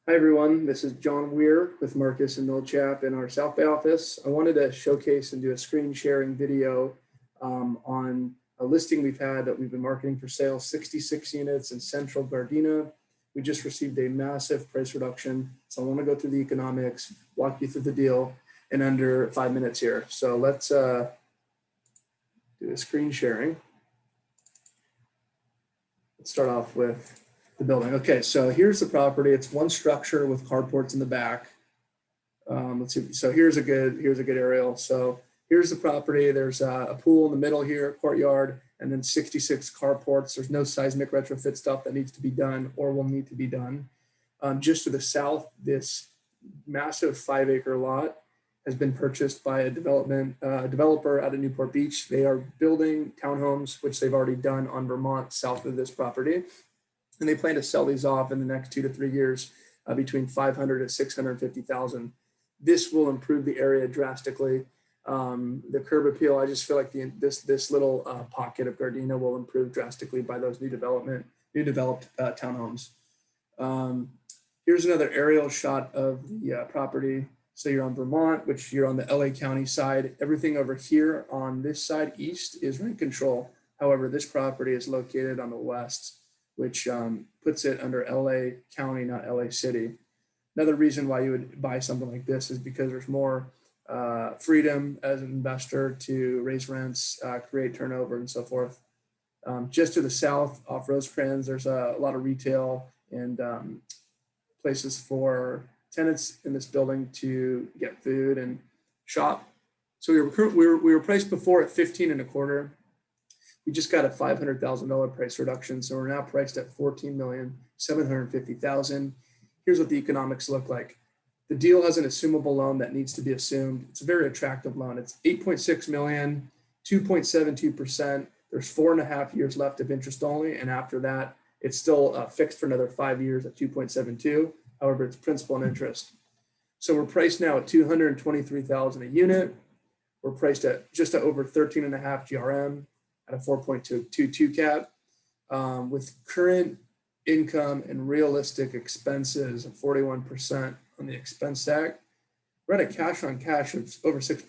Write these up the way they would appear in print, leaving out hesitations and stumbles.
Hi everyone, this is John Weir with Marcus and Milchap in our South Bay office. I wanted to showcase and do a screen sharing video on a listing we've had that we've been marketing for sale, 66 units in Central Gardena. We just received a massive price reduction. So I want to go through the economics, walk you through the deal in under 5 minutes here. So let's do a screen sharing. Let's start off with the building. Okay, so here's the property. It's one structure with carports in the back. Let's see. So here's a good aerial. So here's the property. There's a pool in the middle here, courtyard, and then 66 carports. There's no seismic retrofit stuff that needs to be done or will need to be done. Just to the south, this massive 5-acre lot has been purchased by a developer out of Newport Beach. They are building townhomes, which they've already done on Vermont, south of this property. And they plan to sell these off in the next 2 to 3 years between 500 to 650,000. This will improve the area drastically. The curb appeal, I just feel like this little pocket of Gardena will improve drastically by those new developed townhomes. Here's another aerial shot of the property. So you're on Vermont, which you're on the LA County side. Everything over here on this side east is rent control. However, this property is located on the west, which puts it under LA County, not LA City. Another reason why you would buy something like this is because there's more freedom as an investor to raise rents, create turnover, and so forth. Just to the south, off Rosecrans, there's a lot of retail and places for tenants in this building to get food and shop. So we were priced before at 15.25. We just got a $500,000 price reduction, so we're now priced at $14,750,000. Here's what the economics look like. The deal has an assumable loan that needs to be assumed. It's a very attractive loan. It's $8.6 million, 2.72%. There's 4.5 years left of interest only, and after that, it's still fixed for another 5 years at 2.72. However, it's principal and interest. So we're priced now at $223,000 a unit. We're priced at just over 13.5 GRM. At a 4.22 cap, with current income and realistic expenses of 41% on the expense stack. We're at a cash on cash of over 6%,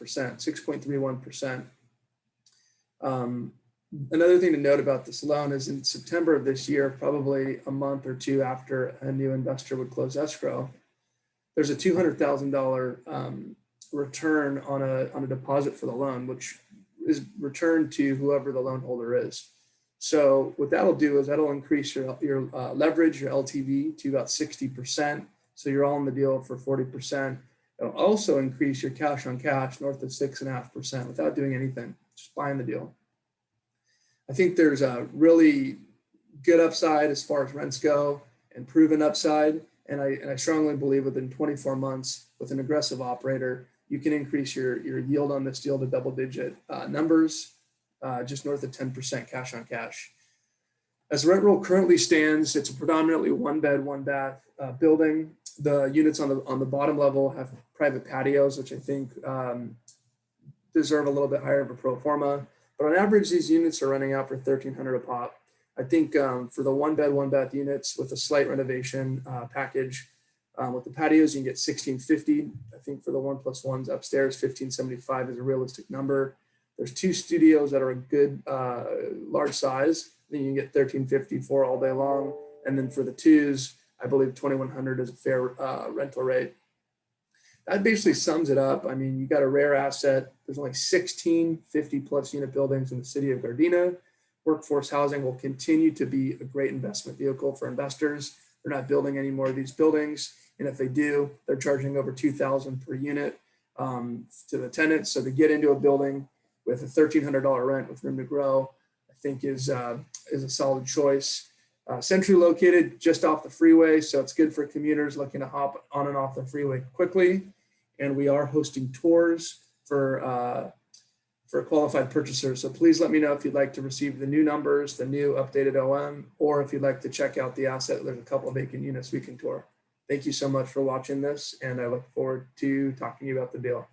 6.31%. Another thing to note about this loan is in September of this year, probably a month or two after a new investor would close escrow, there's a $200,000 return on a deposit for the loan, which is returned to whoever the loan holder is. So what that'll do is that'll increase your leverage, your LTV to about 60%. So you're all in the deal for 40%. It'll also increase your cash on cash north of 6.5% without doing anything, just buying the deal. I think there's a really good upside as far as rents go and proven upside. And I strongly believe within 24 months with an aggressive operator, you can increase your yield on this deal to double-digit numbers, just north of 10% cash on cash. As the rent roll currently stands, it's a predominantly one-bed, one-bath building. The units on the bottom level have private patios, which I think deserve a little bit higher of a pro forma. But on average, these units are running out for $1,300 a pop. I think for the one-bed, one-bath units with a slight renovation package, with the patios, you can get $1,650. I think for the 1+1s upstairs, $1,575 is a realistic number. There's 2 studios that are a good large size. Then you can get $1,350 for all day long. And then for the 2s, I believe $2,100 is a fair rental rate. That basically sums it up. I mean, you got a rare asset. There's only 16 50+ unit buildings in the city of Gardena. Workforce housing will continue to be a great investment vehicle for investors. They're not building any more of these buildings. And if they do, they're charging over $2,000 per unit to the tenants. So to get into a building with a $1,300 rent with room to grow, I think is a solid choice. Centrally located just off the freeway, so it's good for commuters looking to hop on and off the freeway quickly. And we are hosting tours for qualified purchasers. So please let me know if you'd like to receive the new numbers, the new updated OM, or if you'd like to check out the asset. There's a couple of vacant units we can tour. Thank you so much for watching this, and I look forward to talking to you about the deal.